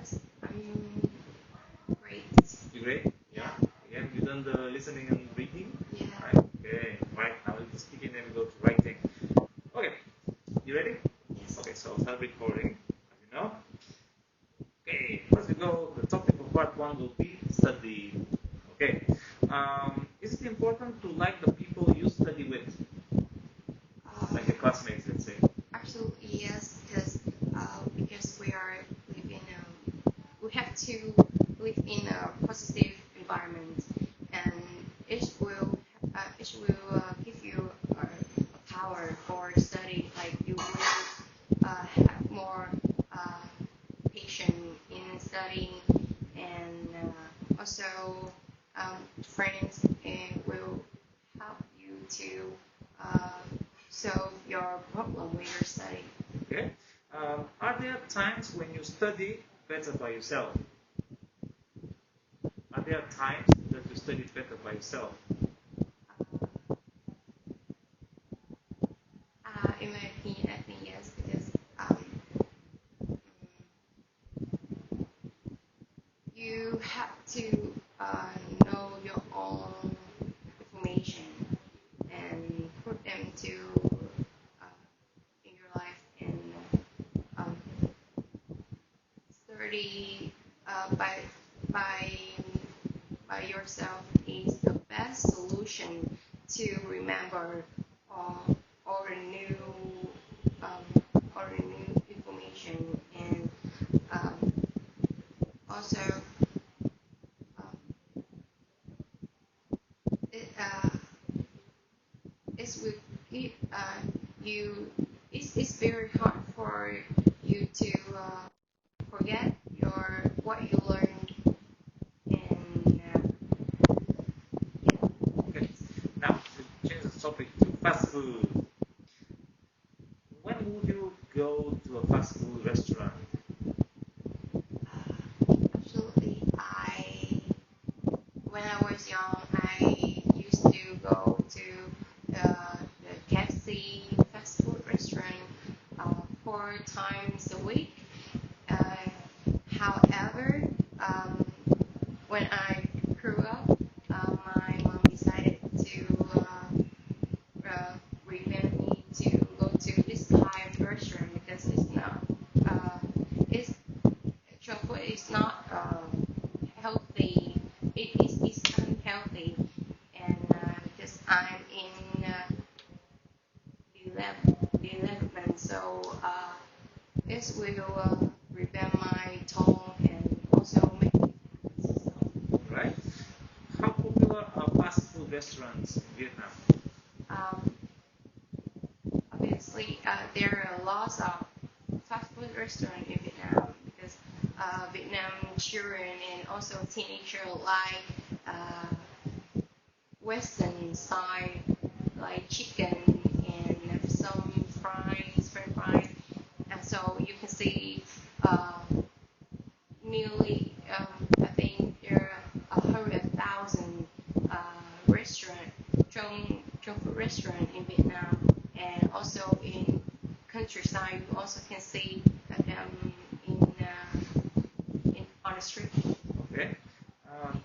Yes, I'm great. You great? Yeah. Again, you done the listening and reading? Yeah. Right. Okay. Right. Now we do speaking, then we go to writing. Okay. You ready? Yes. Okay. So I'll start recording. As you know. Okay. First we go. The topic of part one will be study. Okay. Is it important to like the people you study with, like your classmates, let's say? Absolutely yes, because we are living we have to live in a positive environment, and it will give you a power for study. Like you will have more patience in studying, and also friends will help you to uh, solve your problem with your study. Okay. Are there times when you study better by yourself? Are there times that you study better by yourself? In my opinion, I think yes, because you have to know your own information and put them to in your life, and um, study by by yourself is the best solution to remember all the new all the new information, and um, also um, it it will give you it's very hard for you to forget your what you learned, and yeah. Okay. Now we change the topic to fast food. When would you go to a fast food restaurant? Absolutely. When I was young, I used to go to the KFC fast food restaurant 4 times a week. Uh, However, um, when I grew up, my mom decided to revamp me to go to this kind of restaurant because uh, it's chocolate is not healthy. It's unhealthy, and because I'm in development, so it will revamp my tone and also make me so, Right? How popular are fast food restaurants in Vietnam? um, obviously there are lots of fast food restaurants in Vietnam because Vietnam children and also teenagers like Western style, like chicken and some French fries, and so you can see uh, nearly, I think there are 100,000 restaurant, junk food restaurant in Vietnam, and also in countryside. You also can see them on the street. Okay. Um,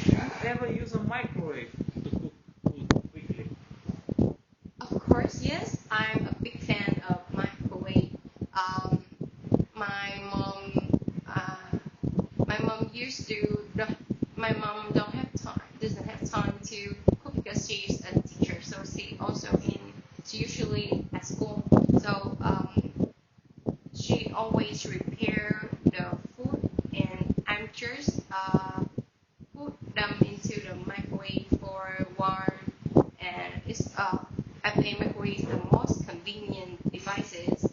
do you ever use a microwave to cook food quickly? Of course, yes. I'm a big fan of microwave. Um, my mom, uh, my mom used to. My mom don't have time, doesn't have time to cook because she's a teacher. So she usually at school. So she always prepare the food, and I'm just put them into the microwave for warm, and it's I think microwave is the most convenient devices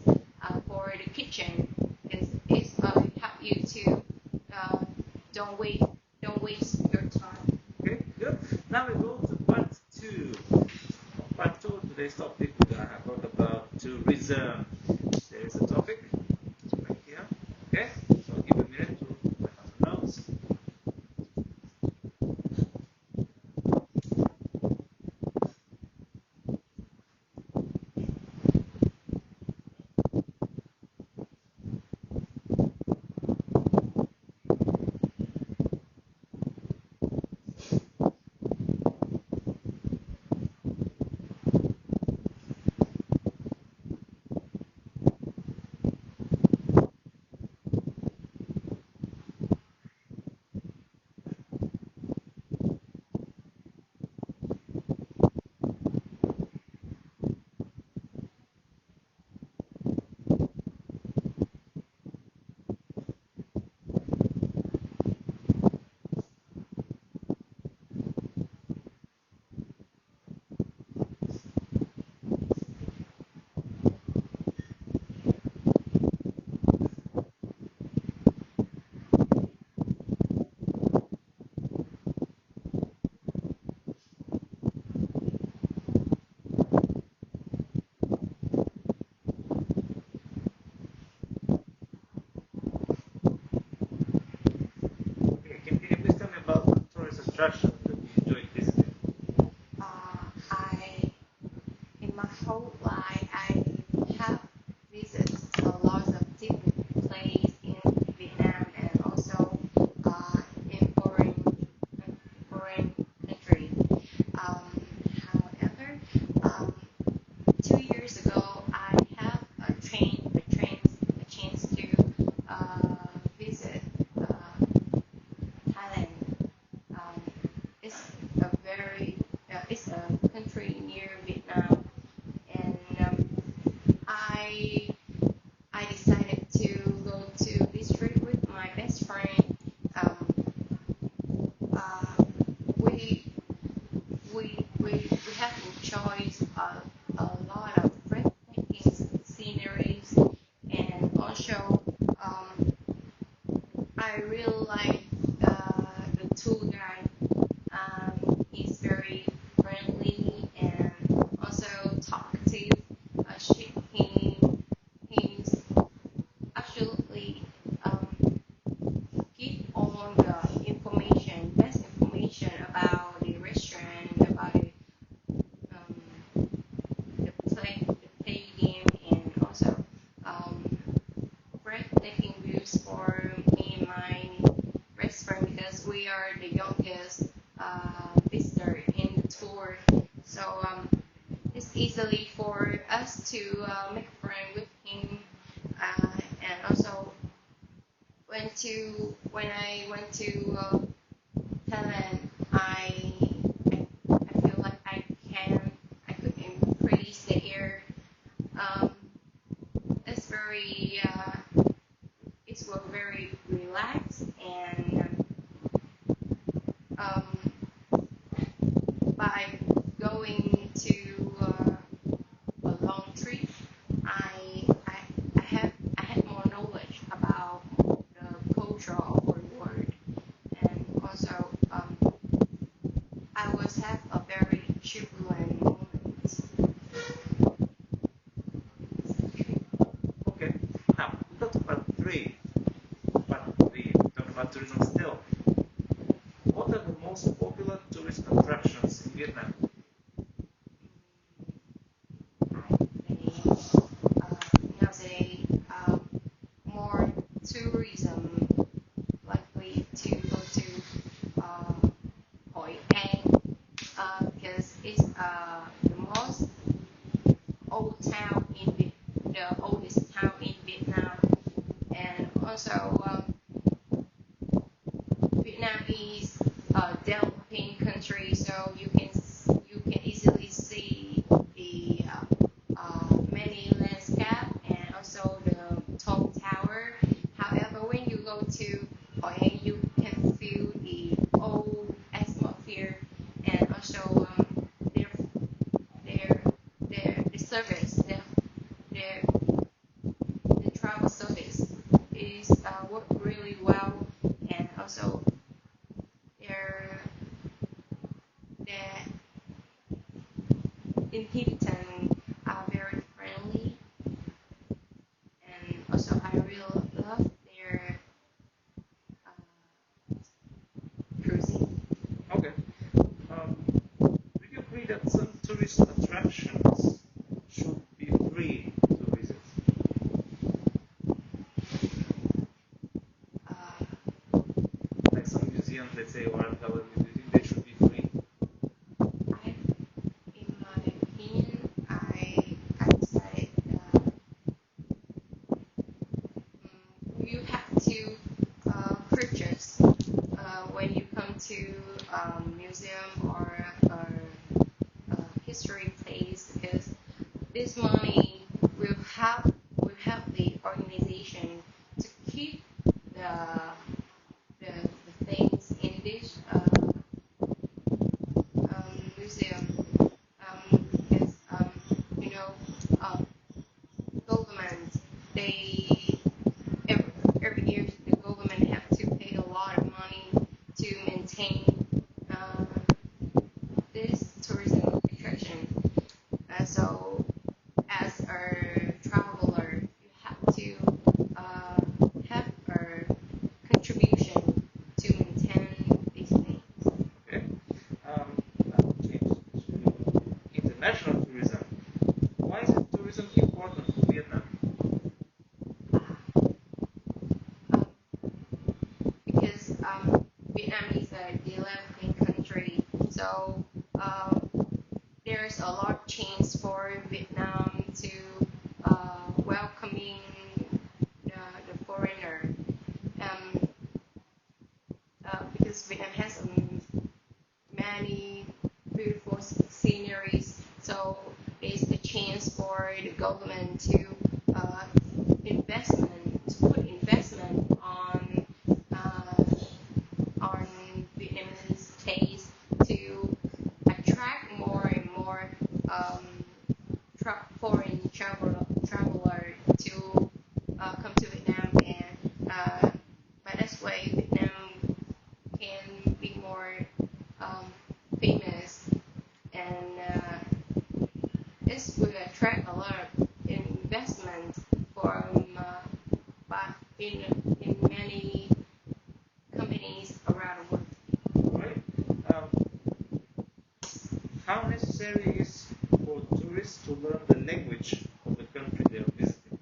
for the kitchen because it's help you to uh, don't waste don't waste your time. Okay, good. Now we go to part two. Part two, today's topic, I brought about tourism. There is a topic right here. Okay, so I'll give you a minute to write down some notes. attraction that you enjoy visiting? In my whole life, I have visited a lot of different places in Vietnam and also in foreign country. However, um, 2 years ago, I have a chance to visit Thailand. Um, it's it's a country near Vietnam, and I I decided to go to this trip with my best friend. Um, uh, we we have enjoyed a lot of breathtaking sceneries, and also um, I really like the tour guide. He's very friendly and also talkative. He's actually um, give all the best information about the restaurant, about um, the play game, and also um, breathtaking views for me and my best friend because we are the youngest visitor in the tour. So it's easily for us to make a friend with him, and also when I went to Thailand, I feel like I could embrace the air. Um, it's very it's very relaxed and um, by going to a long trip, I had more knowledge about the culture of our world, and also I was have a very jubilant moment. Okay. Now, we talked about three, but we talk about tourism still. What are the most popular tourist attractions in Vietnam? Nowadays, more tourism likely to go to Hoang because it's the most old town the oldest town in Vietnam, and also Vietnam is a developing country, so you can easily see the many landscape and also the tall tower. However, when you go to Hoi An, you can feel the old atmosphere and also their their the service their the travel service is work really well, and also their their inhabitants are very friendly, and also I really love their uh, cruising. Okay. Do you agree that some tourist attractions should be free to visit? Uh, Like some museums, let's say, or art galleries, do you think they should be free? I, in my opinion, I decided you have to purchase when you come to museum or history place because this money will help the organization to keep the the things in this museum because you know uh, government they every, every year the government have to pay a lot of money to maintain uh, So there's a lot of chance for Vietnam to welcoming the foreigner. Um, because Vietnam has many beautiful sceneries, so there's a chance for the government to put investment on Vietnamese taste to attract more and more foreign traveler to come to Vietnam, and by this way Vietnam can be more famous, and this will attract a lot of investment from in many companies around the world. Right? How necessary is for tourists to learn the language of the country they are visiting?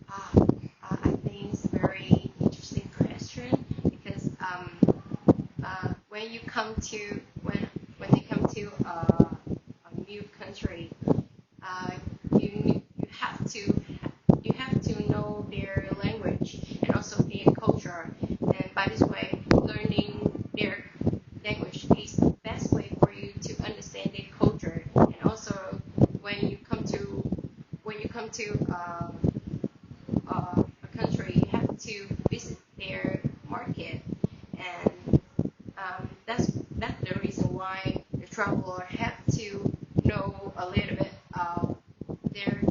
I think it's a very interesting question because when you come to when they come to a new country, you have to know their language and also their culture, and by this way, learning their language is the best way for you to understand their culture, and also when you come to a country, you have to visit their market, and that's the reason why the traveler have to know a little bit of their